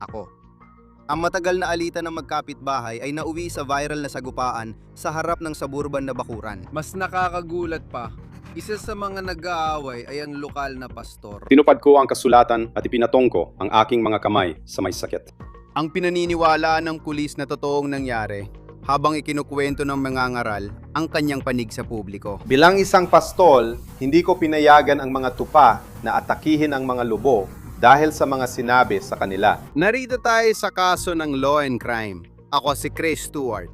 Ako. Ang matagal na alitan ng magkapitbahay ay nauwi sa viral na sagupaan sa harap ng suburban na bakuran. Mas nakakagulat pa, isa sa mga nag-aaway ay ang lokal na pastor. Tinupad ko ang kasulatan at ipinatong ko ang aking mga kamay sa may sakit. Ang pinaniniwala ng pulis na totoong nangyari habang ikinukwento ng mga ngaral ang kanyang panig sa publiko. Bilang isang pastol, hindi ko pinayagan ang mga tupa na atakihin ang mga lubo dahil sa mga sinabi sa kanila. Narito tayo sa kaso ng law and crime. Ako si Chris Stewart.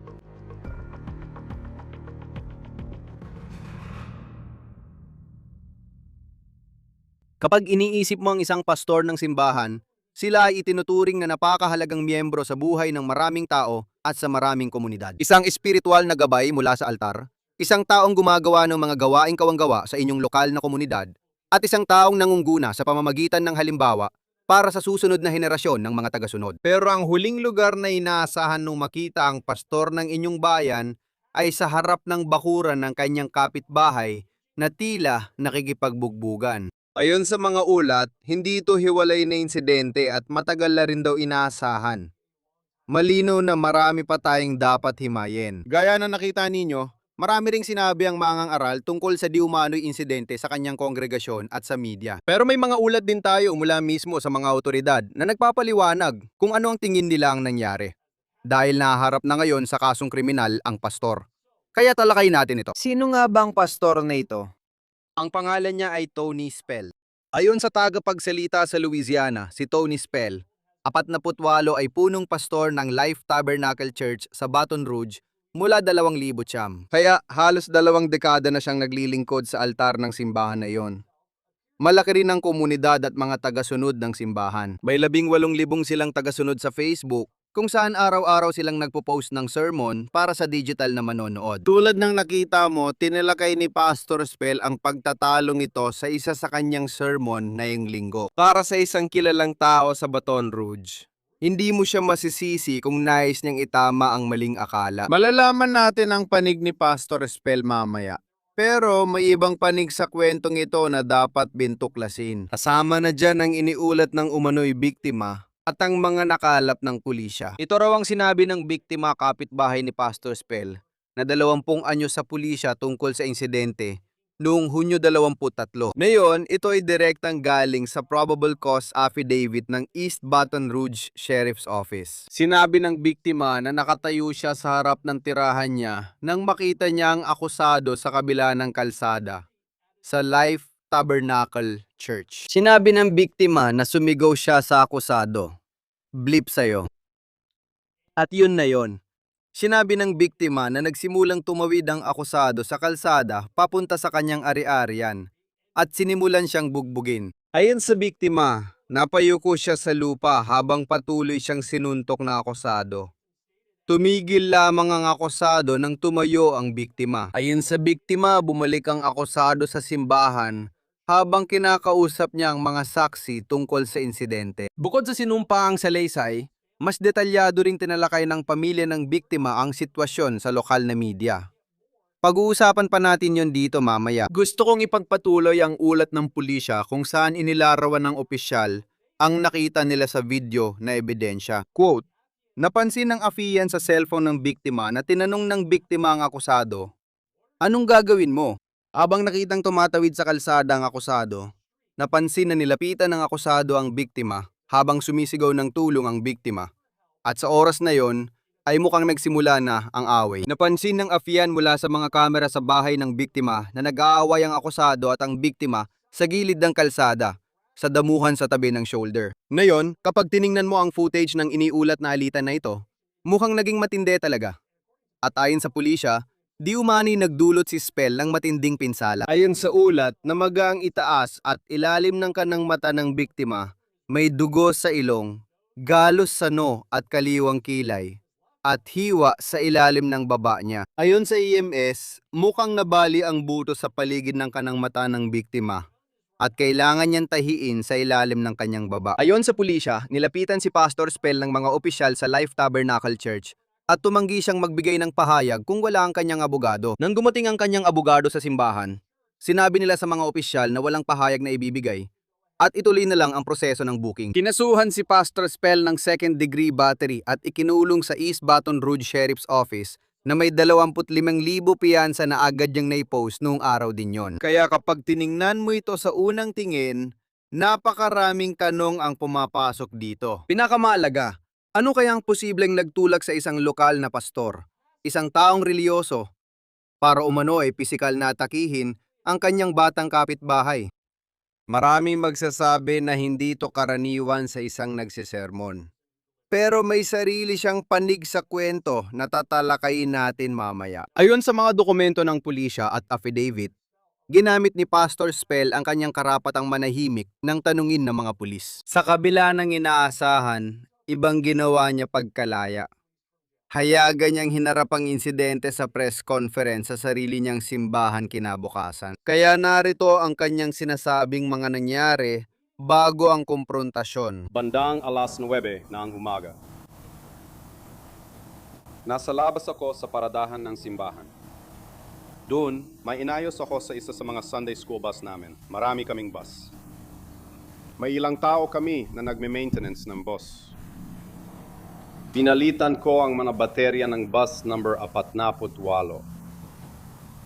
Kapag iniisip mo ang isang pastor ng simbahan, sila ay itinuturing na napakahalagang miyembro sa buhay ng maraming tao at sa maraming komunidad. Isang espiritual na gabay mula sa altar, isang taong gumagawa ng mga gawaing kawanggawa sa inyong lokal na komunidad, at isang taong nangungguna sa pamamagitan ng halimbawa para sa susunod na henerasyon ng mga tagasunod. Pero ang huling lugar na inaasahan nung makita ang pastor ng inyong bayan ay sa harap ng bakuran ng kanyang kapitbahay na tila nakikipagbugbugan. Ayon sa mga ulat, hindi ito hiwalay na insidente at matagal na rin daw inaasahan. Malinaw na marami pa tayong dapat himayin. Gaya na nakita ninyo, marami ring sinabi ang mangang-aral tungkol sa di umano'y insidente sa kanyang kongregasyon at sa media. Pero may mga ulat din tayo mula mismo sa mga awtoridad na nagpapaliwanag kung ano ang tingin nila ang nangyari. Dahil naharap na ngayon sa kasong kriminal ang pastor. Kaya talakay natin ito. Sino nga bang pastor na ito? Ang pangalan niya ay Tony Spell. Ayon sa tagapagsalita sa Louisiana, si Tony Spell, 48 ay punong pastor ng Life Tabernacle Church sa Baton Rouge mula 2000. kaya halos 2 dekada na siyang naglilingkod sa altar ng simbahan na iyon. Malaki rin ang komunidad at mga tagasunod ng simbahan. May 18,000 silang tagasunod sa Facebook kung saan araw-araw silang nagpo-post ng sermon para sa digital na manonood. Tulad ng nakita mo, tinalakay ni Pastor Spell ang pagtatalong ito sa isa sa kanyang sermon na yung linggo. Para sa isang kilalang tao sa Baton Rouge, hindi mo siya masisisi kung nais niyang itama ang maling akala. Malalaman natin ang panig ni Pastor Spell mamaya. Pero may ibang panig sa kwentong ito na dapat bintuklasin. Kasama na dyan ang iniulat ng umano'y biktima at ang mga nakalap ng pulisya. Ito raw ang sinabi ng biktima kapitbahay ni Pastor Spell na 20 anyo sa pulisya tungkol sa insidente noong Hunyo 23. Ngayon, ito ay direktang galing sa probable cause affidavit ng East Baton Rouge Sheriff's Office. Sinabi ng biktima na nakatayo siya sa harap ng tirahan niya nang makita niya ang akusado sa kabila ng kalsada sa Life Tabernacle Church. Sinabi ng biktima na sumigaw siya sa akusado. Blip sa'yo. At yun na yun. Sinabi ng biktima na nagsimulang tumawid ang akusado sa kalsada papunta sa kanyang ari-arian at sinimulan siyang bugbugin. Ayon sa biktima, napayuko siya sa lupa habang patuloy siyang sinuntok na akusado. Tumigil lamang ang akusado nang tumayo ang biktima. Ayon sa biktima, bumalik ang akusado sa simbahan habang kinakausap niya ang mga saksi tungkol sa insidente. Bukod sa sinumpaang salaysay, mas detalyado ring tinalakay ng pamilya ng biktima ang sitwasyon sa lokal na media. Pag-uusapan pa natin yon dito mamaya. Gusto kong ipagpatuloy ang ulat ng pulisya kung saan inilarawan ng opisyal ang nakita nila sa video na ebidensya. Quote, napansin ng afiyan sa cellphone ng biktima na tinanong ng biktima ang akusado, Anong gagawin mo? Habang nakitang tumatawid sa kalsada ang akusado, napansin na nilapitan ng akusado ang biktima habang sumisigaw ng tulong ang biktima. At sa oras na yon, ay mukhang nagsimula na ang away. Napansin ng afiyan mula sa mga kamera sa bahay ng biktima na nag-aaway ang akusado at ang biktima sa gilid ng kalsada, sa damuhan sa tabi ng shoulder. Ngayon, kapag tiningnan mo ang footage ng iniulat na alitan na ito, mukhang naging matindi talaga. At ayon sa pulisya, di umani nagdulot si Spell ng matinding pinsala. ayon sa ulat na magang itaas at ilalim ng kanang mata ng biktima, may dugo sa ilong, galos sa noo at kaliwang kilay, at hiwa sa ilalim ng baba niya. Ayon sa EMS, mukhang nabali ang buto sa paligid ng kanang mata ng biktima at kailangan niyang tahiin sa ilalim ng kanyang baba. Ayon sa pulisya, nilapitan si Pastor Spell ng mga opisyal sa Life Tabernacle Church at tumanggi siyang magbigay ng pahayag kung wala ang kanyang abogado. Nang gumating ang kanyang abogado sa simbahan, Sinabi nila sa mga opisyal na walang pahayag na ibibigay at ituloy na lang ang proseso ng booking. Kinasuhan si Pastor Spell ng second-degree battery at ikinulong sa East Baton Rouge Sheriff's Office na may 25,000 piyansa na agad niyang naipost noong araw din yon. Kaya kapag tiningnan mo ito sa unang tingin, napakaraming tanong ang pumapasok dito. Pinakamahalaga, ano kayang posibleng nagtulak sa isang lokal na pastor, isang taong reliyoso, para umano ay pisikal na atakihin ang kanyang batang kapitbahay? Maraming magsasabi na hindi ito karaniwan sa isang nagsisermon. Pero may sarili siyang panig sa kwento na tatalakayin natin mamaya. Ayon sa mga dokumento ng pulisya at affidavit, ginamit ni Pastor Spell ang kanyang karapatang manahimik ng tanungin ng mga pulis. Sa kabila ng inaasahan, ibang ginawa niya pagkalaya. Hayagan niyang hinarap ang insidente sa press conference sa sarili niyang simbahan kinabukasan. Kaya narito ang kanyang sinasabing mga nangyari bago ang komprontasyon. Bandang alas 9 ng umaga. Nasa labas ako sa paradahan ng simbahan. Doon, may inayos ako sa isa sa mga Sunday school bus namin. Marami kaming bus. May ilang tao kami na nagme-maintenance ng bus. Pinalitan ko ang mga baterya ng bus number 48.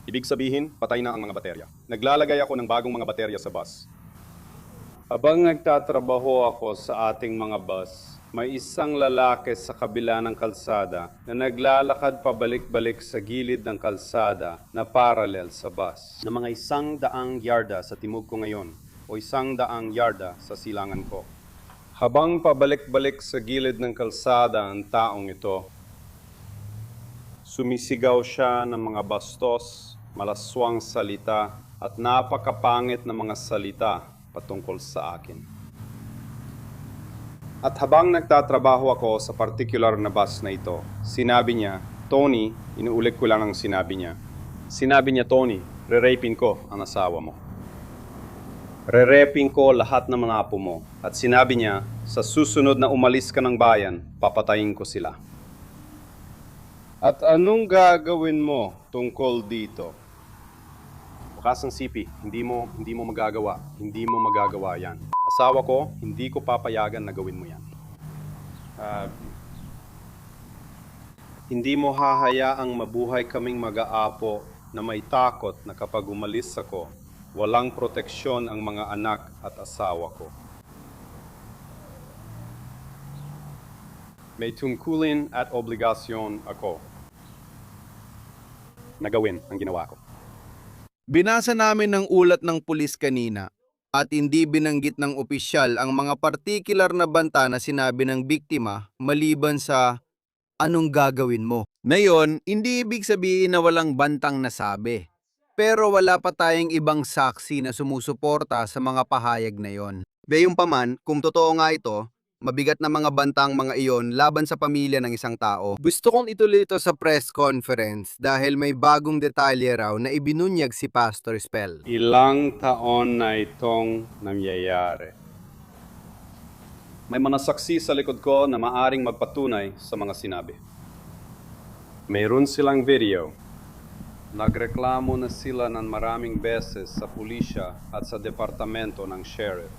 Ibig sabihin, patay na ang mga baterya. Naglalagay ako ng bagong mga baterya sa bus. Habang nagtatrabaho ako sa ating mga bus, may isang lalaki sa kabila ng kalsada na naglalakad pabalik-balik sa gilid ng kalsada na parallel sa bus. Na mga 100 yarda sa timog ko ngayon o 100 yarda sa silangan ko. Habang pabalik-balik sa gilid ng kalsada ang taong ito, sumisigaw siya ng mga bastos, malaswang salita at napakapangit na mga salita patungkol sa akin. At habang nagtatrabaho ako sa particular na bus na ito, sinabi niya, Tony, inuulit ko lang ang sinabi niya. Sinabi niya, Tony, re-rapin ko ang asawa mo. Re-rapin ko lahat ng mga apo mo. At sinabi niya, sa susunod na umalis ka ng bayan, papatayin ko sila. At anong gagawin mo tungkol dito? Bukas ang sipi, hindi mo magagawa. Hindi mo magagawa yan. Asawa ko, hindi ko papayagan na gawin mo yan. Hindi mo hahayaang mabuhay kaming mag-aapo na may takot na kapag umalis ako, walang proteksyon ang mga anak at asawa ko. May tungkulin at obligasyon ako na gawin ang ginawa ko. Binasa namin ng ulat ng pulis kanina at hindi binanggit ng opisyal ang mga partikular na banta na sinabi ng biktima maliban sa anong gagawin mo. Ngayon, hindi ibig sabihin na walang bantang nasabi. Pero wala pa tayong ibang saksi na sumusuporta sa mga pahayag na yon. Gayunpaman, kung totoo nga ito, mabigat na mga bantang mga iyon laban sa pamilya ng isang tao. Gusto kong ituloy ito sa press conference dahil may bagong detalye raw na ibinunyag si Pastor Spell. Ilang taon na itong nangyayari. May mga saksi sa likod ko na maaring magpatunay sa mga sinabi. Mayroon silang video. Nagreklamo na sila ng maraming beses sa pulisya at sa departamento ng sheriff.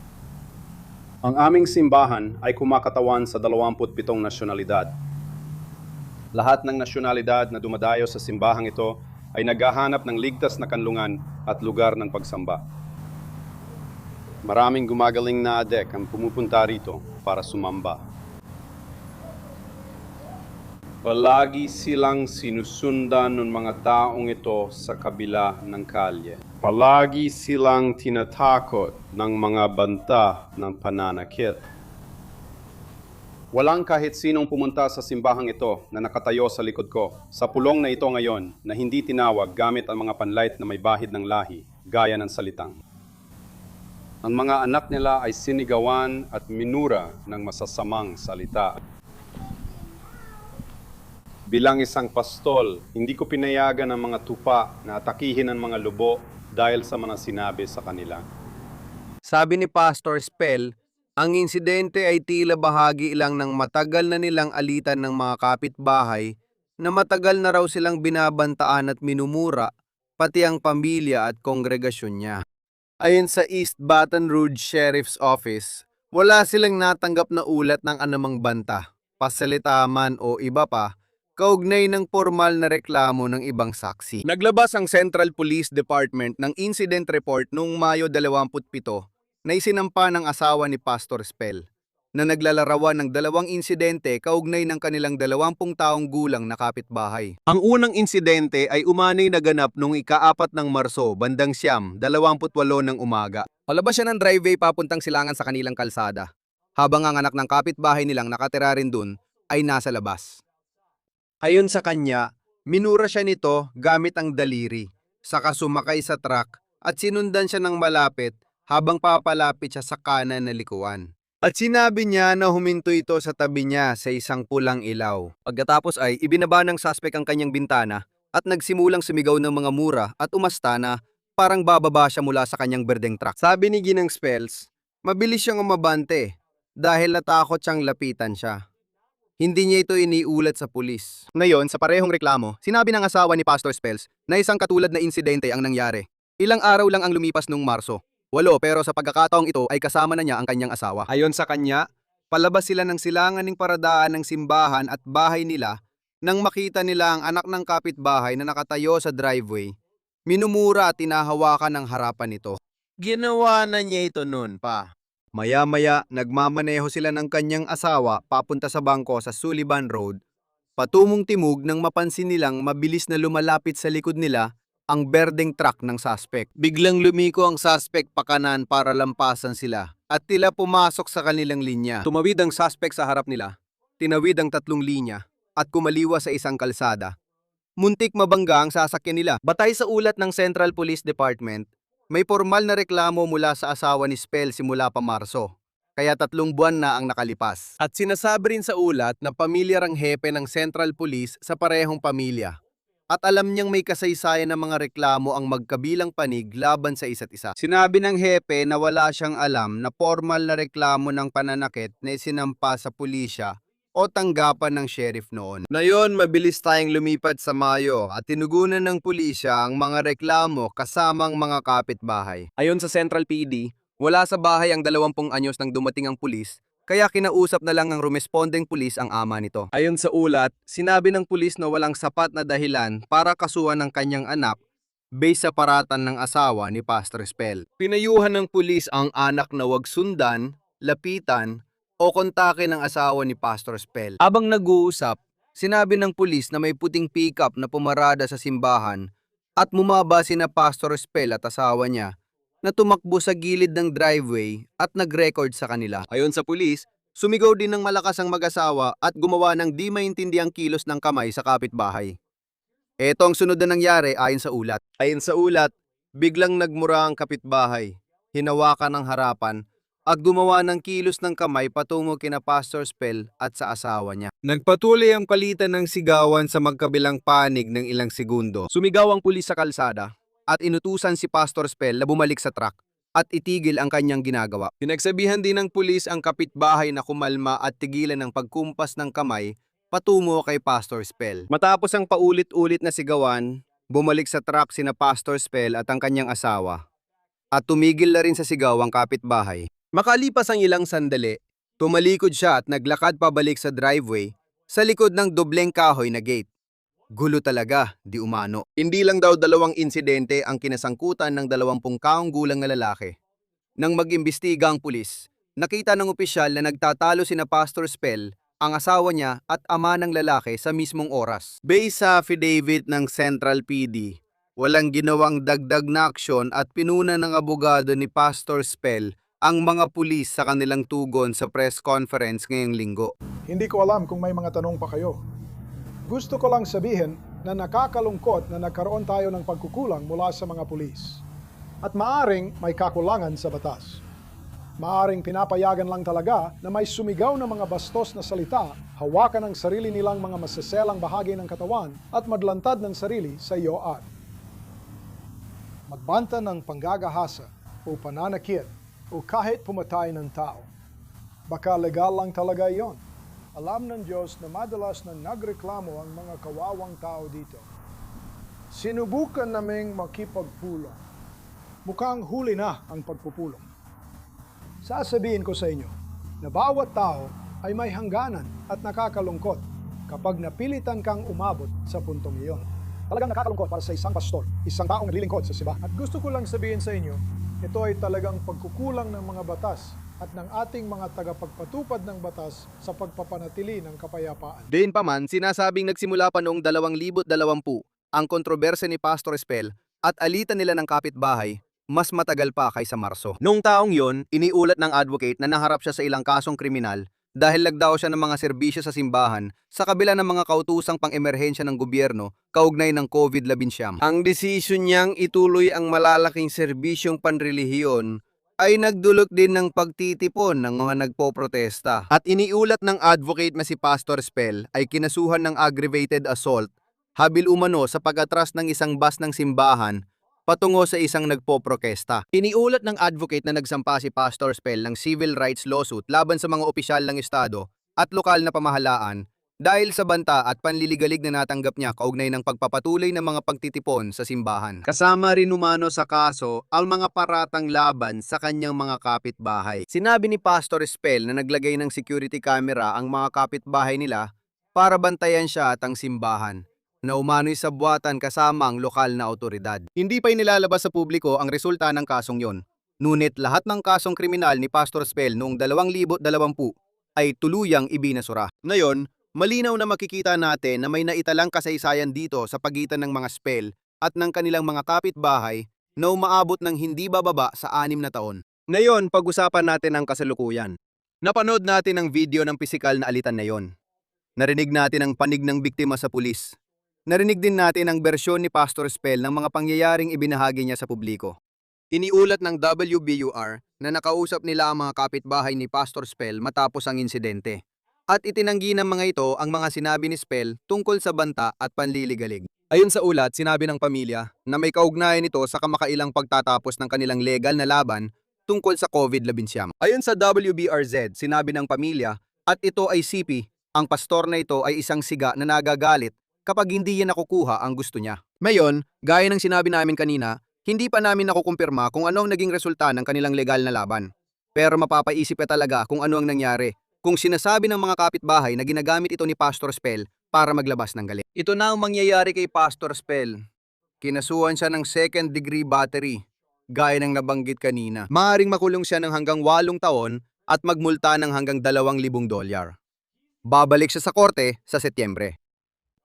Ang aming simbahan ay kumakatawan sa 27 nasyonalidad. Lahat ng nasyonalidad na dumadayo sa simbahang ito ay naghahanap ng ligtas na kanlungan at lugar ng pagsamba. Maraming gumagaling na adek ang pumupunta rito para sumamba. Palagi silang sinusundan ng mga taong ito sa kabila ng kalye. Palagi silang tinatakot ng mga banta ng pananakit. Walang kahit sinong pumunta sa simbahang ito na nakatayo sa likod ko, sa pulong na ito ngayon na hindi tinawag gamit ang mga panlight na may bahid ng lahi, gaya ng salitang. Ang mga anak nila ay sinigawan at minura ng masasamang salita. Bilang isang pastol, hindi ko pinayagan ang mga tupa na atakihin ang mga lubo dahil sa mga sinabi sa kanila. Sabi ni Pastor Spell, ang insidente ay tila bahagi lang ng matagal na nilang alitan ng mga kapitbahay na matagal na raw silang binabantaan at minumura pati ang pamilya at kongregasyon niya. Ayon sa East Baton Rouge Sheriff's Office, wala silang natanggap na ulat ng anumang banta, pasalita man o iba pa, kaugnay ng formal na reklamo ng ibang saksi. Naglabas ang Central Police Department ng incident report noong Mayo 27 na isinampa ng asawa ni Pastor Spell na naglalarawan ng 2 insidente kaugnay ng kanilang 20 taong gulang na kapitbahay. Ang unang insidente ay umanay naganap noong ika-4 ng Marso, bandang 28 ng umaga. Palabas siya ng driveway papuntang silangan sa kanilang kalsada, habang ang anak ng kapitbahay nilang nakatira rin dun ay nasa labas. Ayon sa kanya, minura siya nito gamit ang daliri, saka sumakay sa truck at sinundan siya ng malapit habang papalapit siya sa kanan na likuan. At sinabi niya na huminto ito sa tabi niya sa isang pulang ilaw. Pagkatapos ay ibinaba ng suspect ang kanyang bintana at nagsimulang sumigaw ng mga mura at umasta na parang bababa siya mula sa kanyang berdeng truck. Sabi ni Ginang Spells, mabilis siyang umabante dahil natakot siyang lapitan siya. Hindi niya ito iniulat sa pulis. Ngayon, sa parehong reklamo, sinabi ng asawa ni Pastor Spells na isang katulad na insidente ang nangyari. Ilang araw lang ang lumipas nung Marso. 8, pero sa pagkakataong ito ay kasama na niya ang kanyang asawa. Ayon sa kanya, palabas sila ng silangan ng paradaan ng simbahan at bahay nila nang makita nila ang anak ng kapitbahay na nakatayo sa driveway. Minumura at tinahawakan ng harapan nito. Ginawa na niya ito noon pa. Maya-maya, nagmamaneho sila ng kanyang asawa papunta sa bangko sa Sullivan Road. Patungong timog nang mapansin nilang mabilis na lumalapit sa likod nila ang berdeng truck ng suspect. Biglang lumiko ang suspect pakanan para lampasan sila at tila pumasok sa kanilang linya. Tumawid ang suspect sa harap nila, tinawid ang 3 linya, at kumaliwa sa isang kalsada. Muntik mabangga ang sasakyan nila. Batay sa ulat ng Central Police Department, may formal na reklamo mula sa asawa ni Spell simula pa Marso, kaya 3 buwan na ang nakalipas. At sinasabi rin sa ulat na pamilyar ang hepe ng Central Police sa parehong pamilya. At alam niyang may kasaysayan ng mga reklamo ang magkabilang panig laban sa isa't isa. Sinabi ng hepe na wala siyang alam na formal na reklamo ng pananakit na isinampa sa pulisya o tanggapan ng sheriff noon. Ngayon, mabilis tayong lumipat sa Mayo at tinugunan ng pulisya ang mga reklamo kasamang mga kapitbahay. Ayon sa Central PD, wala sa bahay ang 20 anyos nang dumating ang pulis, kaya kinausap na lang ang rumespondeng pulis ang ama nito. Ayon sa ulat, sinabi ng pulis na walang sapat na dahilan para kasuhan ng kanyang anak base sa paratan ng asawa ni Pastor Spell. Pinayuhan ng pulis ang anak na wag sundan, lapitan, o kontakin ng asawa ni Pastor Spell. Abang nag-uusap, sinabi ng pulis na may puting pickup na pumarada sa simbahan at mumaba sina Pastor Spell at asawa niya na tumakbo sa gilid ng driveway at nag-record sa kanila. Ayon sa pulis, sumigaw din ng malakas ang mag-asawa at gumawa ng di maintindiang kilos ng kamay sa kapitbahay. Ito ang sunod na nangyari ayon sa ulat. Ayon sa ulat, biglang nagmura ang kapitbahay, hinawakan ng harapan, at gumawa ng kilos ng kamay patungo kina Pastor Spell at sa asawa niya. Nagpatuloy ang palitan ng sigawan sa magkabilang panig ng ilang segundo. Sumigaw ang pulis sa kalsada at inutusan si Pastor Spell na bumalik sa truck at itigil ang kanyang ginagawa. Pinagsabihan din ng pulis ang kapitbahay na kumalma at tigilan ng pagkumpas ng kamay patungo kay Pastor Spell. Matapos ang paulit-ulit na sigawan, bumalik sa truck sina Pastor Spell at ang kanyang asawa. At tumigil na rin sa sigaw ang kapitbahay. Makalipas ang ilang sandali, tumalikod siya at naglakad pabalik sa driveway sa likod ng dobleng kahoy na gate. Gulo talaga, di umano. Hindi lang daw 2 insidente ang kinasangkutan ng 20 kaong gulang na lalaki. Nang mag-imbestiga ang pulis, nakita ng opisyal na nagtatalo sina Pastor Spell, ang asawa niya at ama ng lalaki sa mismong oras. Based sa affidavit ng Central PD, walang ginawang dagdag na aksyon at pinuna ng abogado ni Pastor Spell ang mga pulis sa kanilang tugon sa press conference ngayong linggo. Hindi ko alam kung may mga tanong pa kayo. Gusto ko lang sabihin na nakakalungkot na nagkaroon tayo ng pagkukulang mula sa mga pulis. At maaring may kakulangan sa batas. Maaring pinapayagan lang talaga na may sumigaw na mga bastos na salita, hawakan ang sarili nilang mga masaselang bahagi ng katawan at madlantad ng sarili sa iyo at magbanta ng panggagahasa o pananakit o kahit pumatay ng tao. Baka legal lang talaga iyon. Alam ng Diyos na madalas na nagreklamo ang mga kawawang tao dito. Sinubukan naming makipagpulong. Mukhang huli na ang pagpupulong. Sasabihin ko sa inyo na bawat tao ay may hangganan at nakakalungkot kapag napilitan kang umabot sa puntong iyon. Talagang nakakalungkot para sa isang pastor, isang taong naglilingkod sa simbahan. At gusto ko lang sabihin sa inyo, ito ay talagang pagkukulang ng mga batas at ng ating mga tagapagpatupad ng batas sa pagpapanatili ng kapayapaan. Gayunpaman, sinasabing nagsimula pa noong 2020 ang kontrobersya ni Pastor Espel at alitan nila ng kapitbahay mas matagal pa kaysa Marso. Noong taong yon, iniulat ng advocate na naharap siya sa ilang kasong kriminal dahil nagdaos siya ng mga serbisyo sa simbahan sa kabila ng mga kautusang pang-emerhensya ng gobyerno kaugnay ng COVID-19. Ang desisyon niyang ituloy ang malalaking serbisyong panrelihiyon ay nagdulot din ng pagtitipon ng mga nagpoprotesta. At iniulat ng advocate na si Pastor Spell ay kinasuhan ng aggravated assault habil umano sa pag-atras ng isang bus ng simbahan patungo sa isang nagpoprotesta. Iniulat ng advocate na nagsampa si Pastor Spell ng civil rights lawsuit laban sa mga opisyal ng Estado at lokal na pamahalaan dahil sa banta at panliligalig na natanggap niya kaugnay ng pagpapatuloy ng mga pagtitipon sa simbahan. Kasama rin umano sa kaso ang mga paratang laban sa kanyang mga kapitbahay. Sinabi ni Pastor Spell na naglagay ng security camera ang mga kapitbahay nila para bantayan siya at ang simbahan na umano'y sabwatan kasama ang lokal na autoridad. Hindi pa inilalabas sa publiko ang resulta ng kasong yon. Ngunit lahat ng kasong kriminal ni Pastor Spell noong 2020 ay tuluyang ibinasura. Ngayon, malinaw na makikita natin na may naitalang kasaysayan dito sa pagitan ng mga Spell at ng kanilang mga kapitbahay na umaabot ng hindi bababa sa 6 na taon. Ngayon, pag-usapan natin ang kasalukuyan. Napanood natin ang video ng pisikal na alitan na yon. Narinig natin ang panig ng biktima sa pulis. Narinig din natin ang bersyon ni Pastor Spell ng mga pangyayaring ibinahagi niya sa publiko. Iniulat ng WBUR na nakausap nila ang mga kapitbahay ni Pastor Spell matapos ang insidente. At itinanggi ng mga ito ang mga sinabi ni Spell tungkol sa banta at panliligalig. Ayon sa ulat, sinabi ng pamilya na may kaugnayan ito sa kamakailang pagtatapos ng kanilang legal na laban tungkol sa COVID-19. Ayon sa WBRZ, sinabi ng pamilya at ito ay CP, ang pastor na ito ay isang siga na nagagalit kapag hindi niya nakukuha ang gusto niya. Ngayon, gaya ng sinabi namin kanina, hindi pa namin nakukumpirma kung ano ang naging resulta ng kanilang legal na laban. Pero mapapaisip ka talaga kung ano ang nangyari, kung sinasabi ng mga kapitbahay na ginagamit ito ni Pastor Spell para maglabas ng galit. Ito na ang mangyayari kay Pastor Spell. Kinasuhan siya ng second degree battery, gaya ng nabanggit kanina. Maaaring makulong siya ng hanggang 8 taon at magmulta ng hanggang $2,000. Babalik siya sa korte sa Setyembre.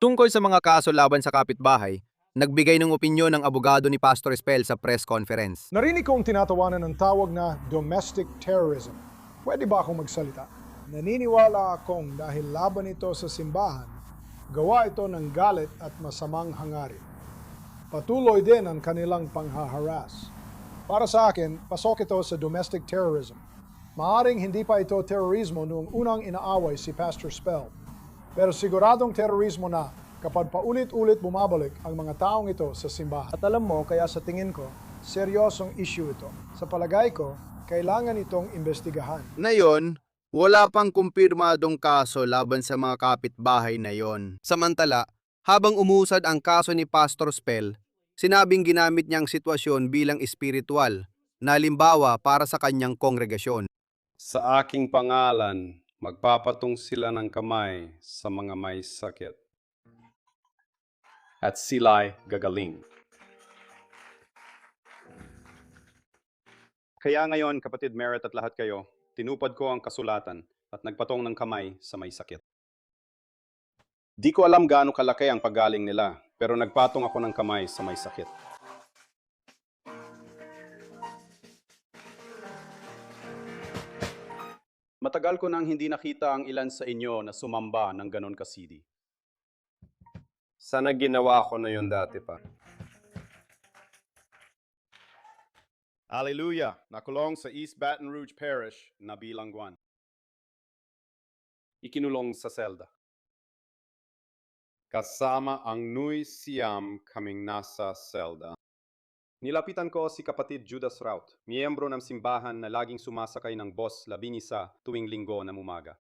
Tungkol sa mga kaso laban sa kapitbahay, nagbigay ng opinyon ng abogado ni Pastor Spell sa press conference. Narinig kong tinatawanan ng tawag na domestic terrorism. Pwede ba akong magsalita? Naniniwala akong dahil laban ito sa simbahan, gawa ito ng galit at masamang hangarin. Patuloy din ang kanilang panghaharas. Para sa akin, pasok ito sa domestic terrorism. Maaring hindi pa ito terorismo noong unang inaaway si Pastor Spell. Pero siguradong terorismo na kapag paulit-ulit bumabalik ang mga taong ito sa simbahan. At alam mo, kaya sa tingin ko, seryosong issue ito. Sa palagay ko, kailangan itong imbestigahan. Ngayon, wala pang kumpirmadong kaso laban sa mga kapitbahay na yon. Samantala, habang umusad ang kaso ni Pastor Spell, sinabing ginamit niyang sitwasyon bilang espiritual na halimbawa para sa kanyang kongregasyon. Sa aking pangalan, magpapatong sila ng kamay sa mga may sakit. At sila'y gagaling. Kaya ngayon, kapatid Merit at lahat kayo, tinupad ko ang kasulatan at nagpatong ng kamay sa may sakit. Di ko alam gaano kalaki ang paggaling nila, pero nagpatong ako ng kamay sa may sakit. Matagal ko nang hindi nakita ang ilan sa inyo na sumamba ng ganon kasidi. Sana ginawa ko na yun dati pa. Hallelujah! Nakulong sa East Baton Rouge Parish na bilangguan. Ikinulong sa selda. Kasama ang Nui Siam kaming nasa selda. Nilapitan ko si kapatid Judas Raut, miyembro ng simbahan na laging sumasakay ng bus 11 tuwing linggo na umaga.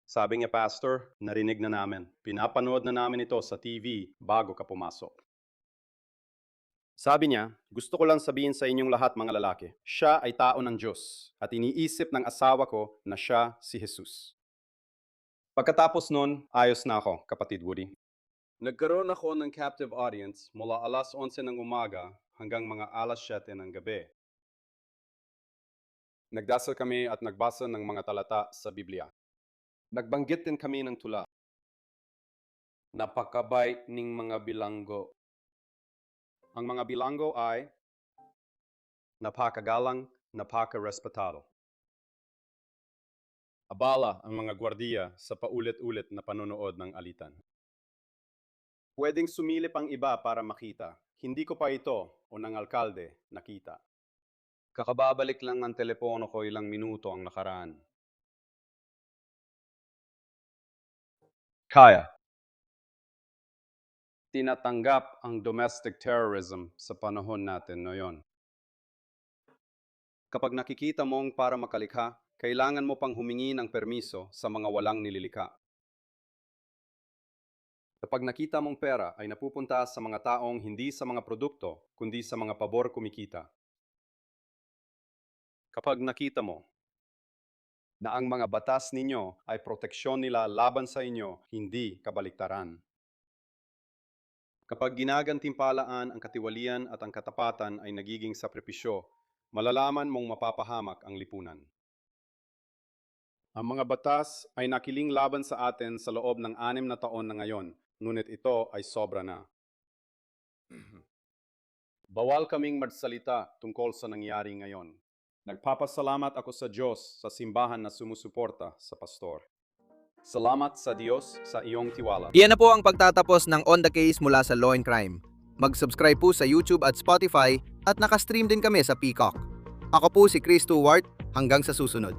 Sabi niya, Pastor, narinig na namin. Pinapanood na namin ito sa TV bago ka pumasok. Sabi niya, gusto ko lang sabihin sa inyong lahat mga lalaki, siya ay tao ng Diyos at iniisip ng asawa ko na siya si Jesus. Pagkatapos nun, ayos na ako, kapatid Woody. Nagkaroon ako ng captive audience mula alas 11 ng umaga hanggang mga alas 7 ng gabi. Nagdasal kami at nagbasa ng mga talata sa Biblia. Nagbanggit din kami ng tula. Napakabait ning mga bilanggo. Ang mga bilanggo ay napakagalang, napakarespetado. Abala ang mga gwardiya sa paulit-ulit na panonood ng alitan. Pwedeng sumilip ang iba para makita. Hindi ko pa ito o ng alkalde nakita. Kakababalik lang ng telepono ko ilang minuto ang nakaraan. Kaya. Tinatanggap ang domestic terrorism sa panahon natin ngayon. Kapag nakikita mong para makalikha, kailangan mo pang humingi ng permiso sa mga walang nililikha. Kapag nakita mong pera ay napupunta sa mga taong hindi sa mga produkto, kundi sa mga pabor kumikita. Kapag nakita mo na ang mga batas ninyo ay proteksyon nila laban sa inyo, hindi kabaliktaran. Kapag ginagantimpalaan ang katiwalian at ang katapatan ay nagiging sakripisyo, malalaman mong mapapahamak ang lipunan. Ang mga batas ay nakiling laban sa atin sa loob ng 6 na taon na ngayon, ngunit ito ay sobra na. Bawal kaming magsalita tungkol sa nangyari ngayon. Nagpapasalamat ako sa Diyos sa simbahan na sumusuporta sa pastor. Salamat sa Diyos sa iyong tiwala. Iyan na po ang pagtatapos ng On The Case mula sa Law and Crime. Mag-subscribe po sa YouTube at Spotify at nakastream din kami sa Peacock. Ako po si Chris Stewart, hanggang sa susunod.